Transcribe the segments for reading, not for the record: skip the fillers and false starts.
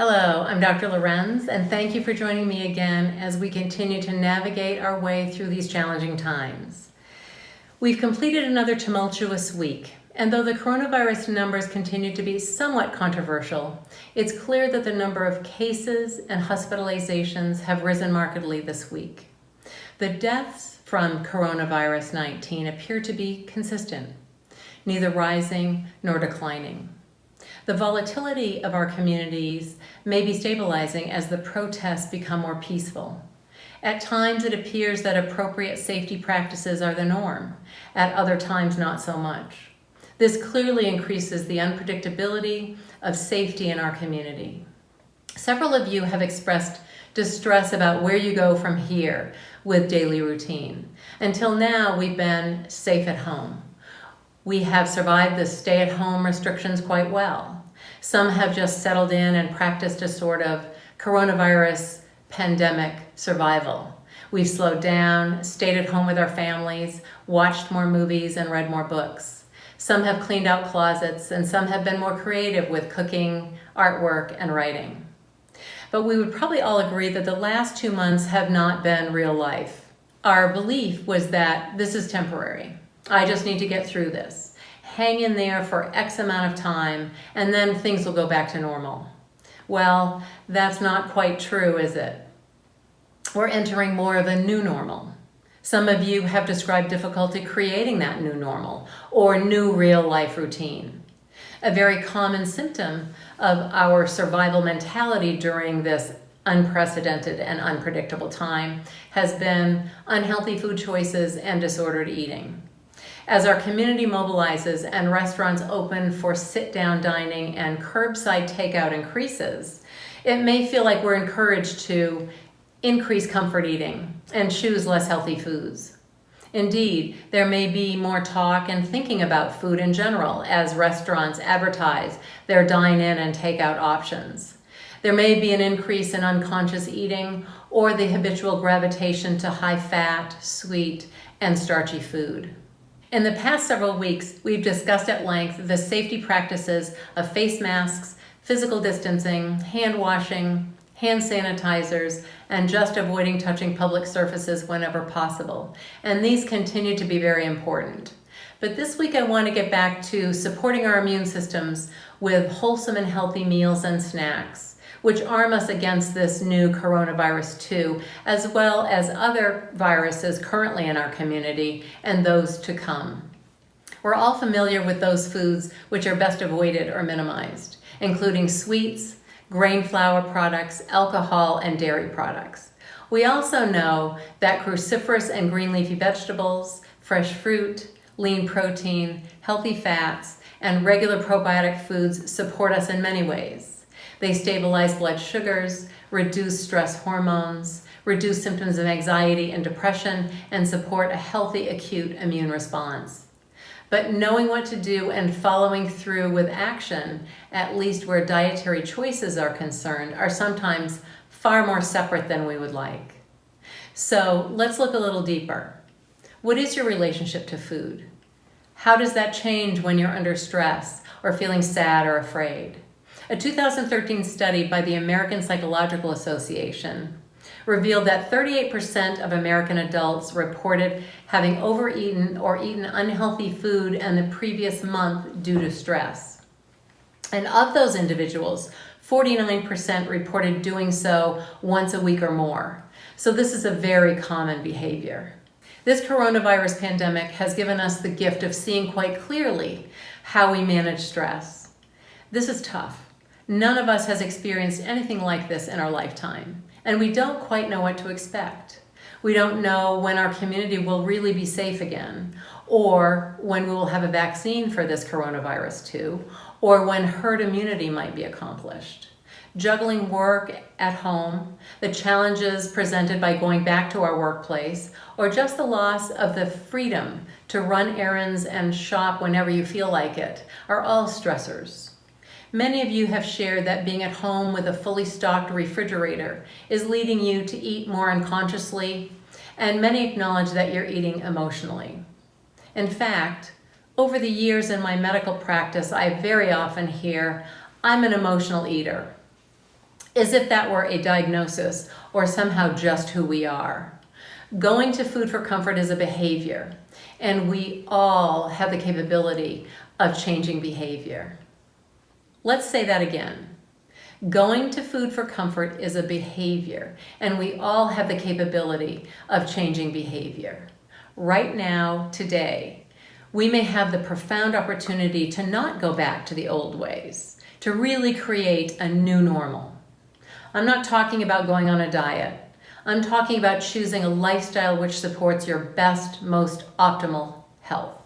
Hello, I'm Dr. Lorenz, and thank you for joining me again as we continue to navigate our way through these challenging times. We've completed another tumultuous week, and though the coronavirus numbers continue to be somewhat controversial, it's clear that the number of cases and hospitalizations have risen markedly this week. The deaths from coronavirus 19 appear to be consistent, neither rising nor declining. The volatility of our communities may be stabilizing as the protests become more peaceful. At times it appears that appropriate safety practices are the norm, at other times not so much. This clearly increases the unpredictability of safety in our community. Several of you have expressed distress about where you go from here with daily routine. Until now, we've been safe at home. We have survived the stay-at-home restrictions quite well. Some have just settled in and practiced a sort of coronavirus pandemic survival. We've slowed down, stayed at home with our families, watched more movies, and read more books. Some have cleaned out closets, and some have been more creative with cooking, artwork, and writing. But we would probably all agree that the last 2 months have not been real life. Our belief was that this is temporary. I just need to get through this. Hang in there for X amount of time, and then things will go back to normal. Well, that's not quite true, is it? We're entering more of a new normal. Some of you have described difficulty creating that new normal or new real life routine. A very common symptom of our survival mentality during this unprecedented and unpredictable time has been unhealthy food choices and disordered eating. As our community mobilizes and restaurants open for sit-down dining and curbside takeout increases, it may feel like we're encouraged to increase comfort eating and choose less healthy foods. Indeed, there may be more talk and thinking about food in general as restaurants advertise their dine-in and takeout options. There may be an increase in unconscious eating or the habitual gravitation to high-fat, sweet, and starchy food. In the past several weeks, we've discussed at length the safety practices of face masks, physical distancing, hand washing, hand sanitizers, and just avoiding touching public surfaces whenever possible. And these continue to be very important. But this week I want to get back to supporting our immune systems with wholesome and healthy meals and snacks, which arm us against this new coronavirus 2, as well as other viruses currently in our community and those to come. We're all familiar with those foods which are best avoided or minimized, including sweets, grain flour products, alcohol, and dairy products. We also know that cruciferous and green leafy vegetables, fresh fruit, lean protein, healthy fats, and regular probiotic foods support us in many ways. They stabilize blood sugars, reduce stress hormones, reduce symptoms of anxiety and depression, and support a healthy acute immune response. But knowing what to do and following through with action, at least where dietary choices are concerned, are sometimes far more separate than we would like. So let's look a little deeper. What is your relationship to food? How does that change when you're under stress or feeling sad or afraid? A 2013 study by the American Psychological Association revealed that 38% of American adults reported having overeaten or eaten unhealthy food in the previous month due to stress. And of those individuals, 49% reported doing so once a week or more. So this is a very common behavior. This coronavirus pandemic has given us the gift of seeing quite clearly how we manage stress. This is tough. None of us has experienced anything like this in our lifetime, and we don't quite know what to expect. We don't know when our community will really be safe again, or when we will have a vaccine for this coronavirus too, or when herd immunity might be accomplished. Juggling work at home, the challenges presented by going back to our workplace, or just the loss of the freedom to run errands and shop whenever you feel like it, are all stressors. Many of you have shared that being at home with a fully stocked refrigerator is leading you to eat more unconsciously, and many acknowledge that you're eating emotionally. In fact, over the years in my medical practice, I very often hear, "I'm an emotional eater." as if that were a diagnosis or somehow just who we are. Going to food for comfort is a behavior, and we all have the capability of changing behavior. Let's say that again. Going to food for comfort is a behavior, and we all have the capability of changing behavior. Right now, today, we may have the profound opportunity to not go back to the old ways, to really create a new normal. I'm not talking about going on a diet. I'm talking about choosing a lifestyle which supports your best, most optimal health.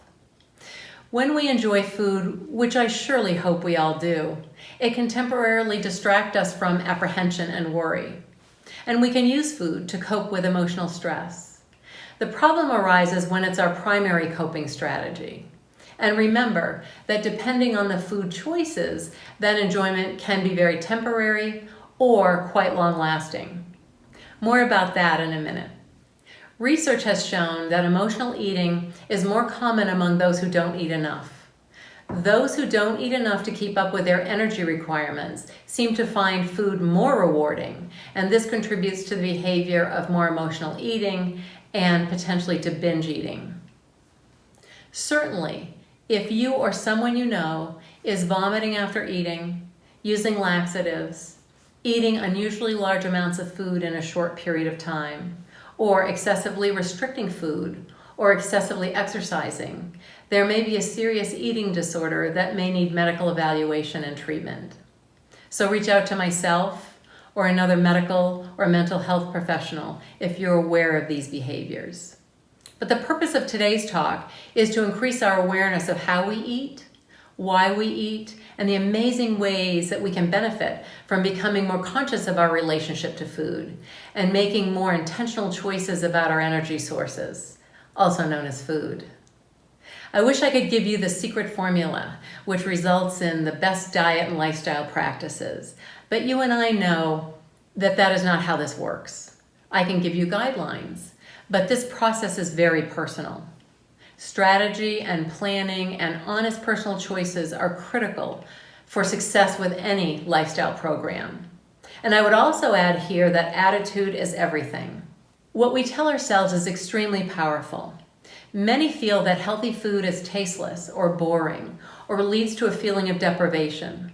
When we enjoy food, which I surely hope we all do, it can temporarily distract us from apprehension and worry. And we can use food to cope with emotional stress. The problem arises when it's our primary coping strategy. And remember that depending on the food choices, that enjoyment can be very temporary or quite long-lasting. More about that in a minute. Research has shown that emotional eating is more common among those who don't eat enough. Those who don't eat enough to keep up with their energy requirements seem to find food more rewarding, and this contributes to the behavior of more emotional eating and potentially to binge eating. Certainly, if you or someone you know is vomiting after eating, using laxatives, eating unusually large amounts of food in a short period of time, or excessively restricting food, or excessively exercising, there may be a serious eating disorder that may need medical evaluation and treatment. So reach out to myself or another medical or mental health professional if you're aware of these behaviors. But the purpose of today's talk is to increase our awareness of how we eat, why we eat, and the amazing ways that we can benefit from becoming more conscious of our relationship to food and making more intentional choices about our energy sources, also known as food. I wish I could give you the secret formula which results in the best diet and lifestyle practices, but you and I know that that is not how this works. I can give you guidelines, but this process is very personal. Strategy and planning and honest personal choices are critical for success with any lifestyle program. And I would also add here that attitude is everything. What we tell ourselves is extremely powerful. Many feel that healthy food is tasteless or boring or leads to a feeling of deprivation.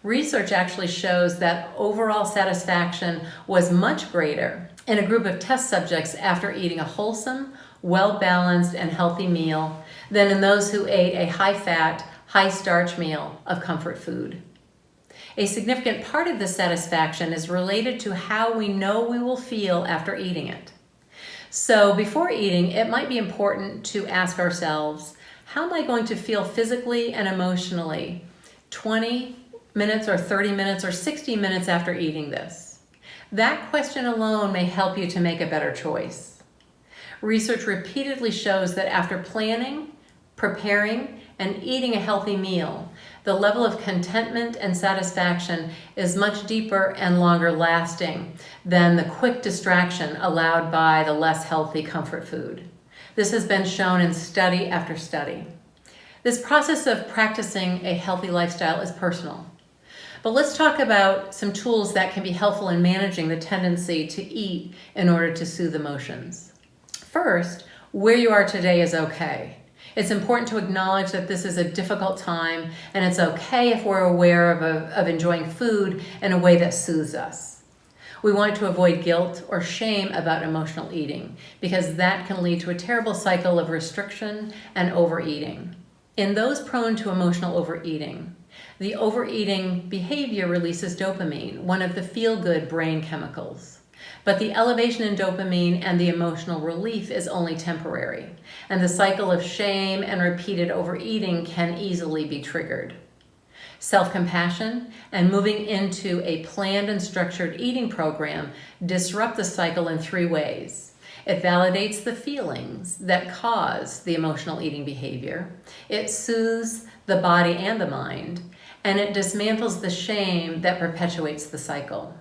Research actually shows that overall satisfaction was much greater in a group of test subjects after eating a wholesome, well-balanced, and healthy meal than in those who ate a high-fat, high-starch meal of comfort food. A significant part of this satisfaction is related to how we know we will feel after eating it. So before eating, it might be important to ask ourselves, how am I going to feel physically and emotionally 20 minutes or 30 minutes or 60 minutes after eating this? That question alone may help you to make a better choice. Research repeatedly shows that after planning, preparing, and eating a healthy meal, the level of contentment and satisfaction is much deeper and longer lasting than the quick distraction allowed by the less healthy comfort food. This has been shown in study after study. This process of practicing a healthy lifestyle is personal. But let's talk about some tools that can be helpful in managing the tendency to eat in order to soothe emotions. First, where you are today is okay. It's important to acknowledge that this is a difficult time, and it's okay if we're aware of enjoying food in a way that soothes us. We want to avoid guilt or shame about emotional eating because that can lead to a terrible cycle of restriction and overeating. In those prone to emotional overeating, the overeating behavior releases dopamine, one of the feel-good brain chemicals. But the elevation in dopamine and the emotional relief is only temporary, and the cycle of shame and repeated overeating can easily be triggered. Self-compassion and moving into a planned and structured eating program disrupt the cycle in 3 ways. It validates the feelings that cause the emotional eating behavior, it soothes the body and the mind, and it dismantles the shame that perpetuates the cycle.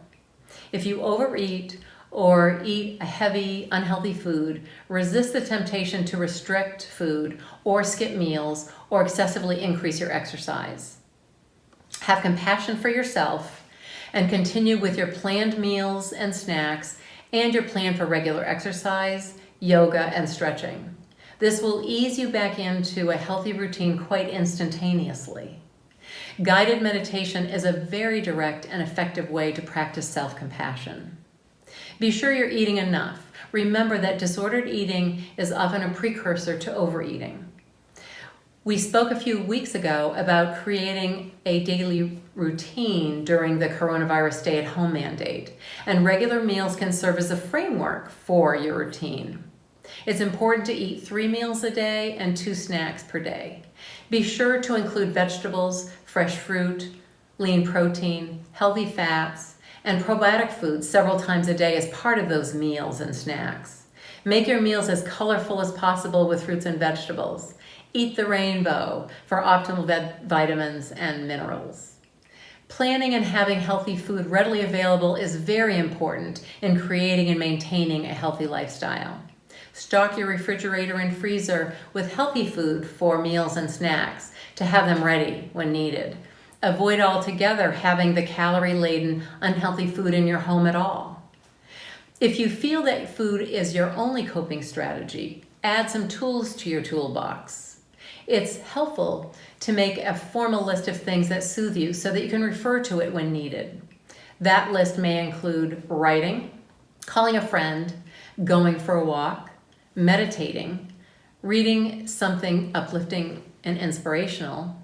If you overeat or eat a heavy, unhealthy food, resist the temptation to restrict food or skip meals or excessively increase your exercise. Have compassion for yourself and continue with your planned meals and snacks and your plan for regular exercise, yoga, and stretching. This will ease you back into a healthy routine quite instantaneously. Guided meditation is a very direct and effective way to practice self-compassion. Be sure you're eating enough. Remember that disordered eating is often a precursor to overeating. We spoke a few weeks ago about creating a daily routine during the coronavirus stay-at-home mandate, and regular meals can serve as a framework for your routine. It's important to eat 3 meals a day and 2 snacks per day. Be sure to include vegetables, fresh fruit, lean protein, healthy fats, and probiotic foods several times a day as part of those meals and snacks. Make your meals as colorful as possible with fruits and vegetables. Eat the rainbow for optimal vitamins and minerals. Planning and having healthy food readily available is very important in creating and maintaining a healthy lifestyle. Stock your refrigerator and freezer with healthy food for meals and snacks to have them ready when needed. Avoid altogether having the calorie-laden, unhealthy food in your home at all. If you feel that food is your only coping strategy, add some tools to your toolbox. It's helpful to make a formal list of things that soothe you so that you can refer to it when needed. That list may include writing, calling a friend, going for a walk, meditating, reading something uplifting and inspirational,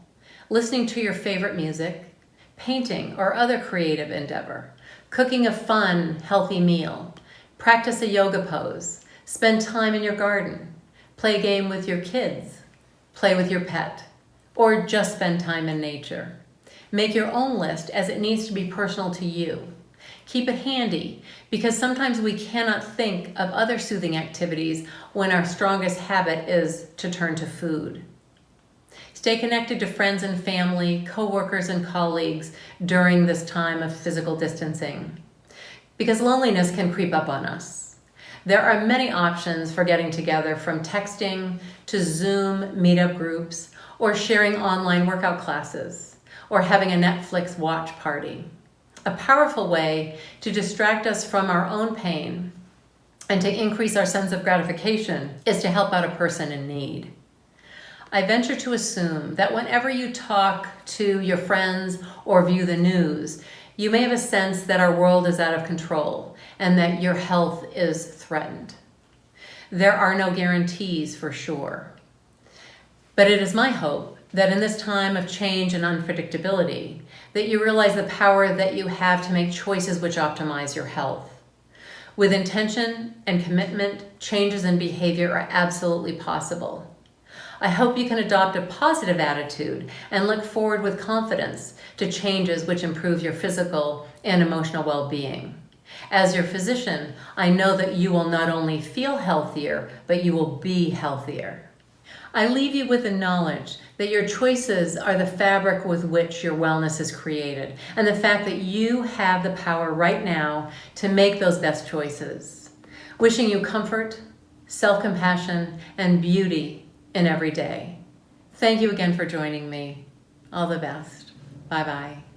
listening to your favorite music, painting or other creative endeavor, cooking a fun, healthy meal, practice a yoga pose, spend time in your garden, play a game with your kids, play with your pet, or just spend time in nature. Make your own list as it needs to be personal to you. Keep it handy because sometimes we cannot think of other soothing activities when our strongest habit is to turn to food. Stay connected to friends and family, coworkers and colleagues during this time of physical distancing because loneliness can creep up on us. There are many options for getting together, from texting to Zoom meetup groups, or sharing online workout classes, or having a Netflix watch party. A powerful way to distract us from our own pain and to increase our sense of gratification is to help out a person in need. I venture to assume that whenever you talk to your friends or view the news, you may have a sense that our world is out of control and that your health is threatened. There are no guarantees for sure. But it is my hope that in this time of change and unpredictability, that you realize the power that you have to make choices which optimize your health. With intention and commitment, changes in behavior are absolutely possible. I hope you can adopt a positive attitude and look forward with confidence to changes which improve your physical and emotional well-being. As your physician, I know that you will not only feel healthier, but you will be healthier. I leave you with the knowledge that your choices are the fabric with which your wellness is created, and the fact that you have the power right now to make those best choices. Wishing you comfort, self-compassion, and beauty in every day. Thank you again for joining me. All the best. Bye-bye.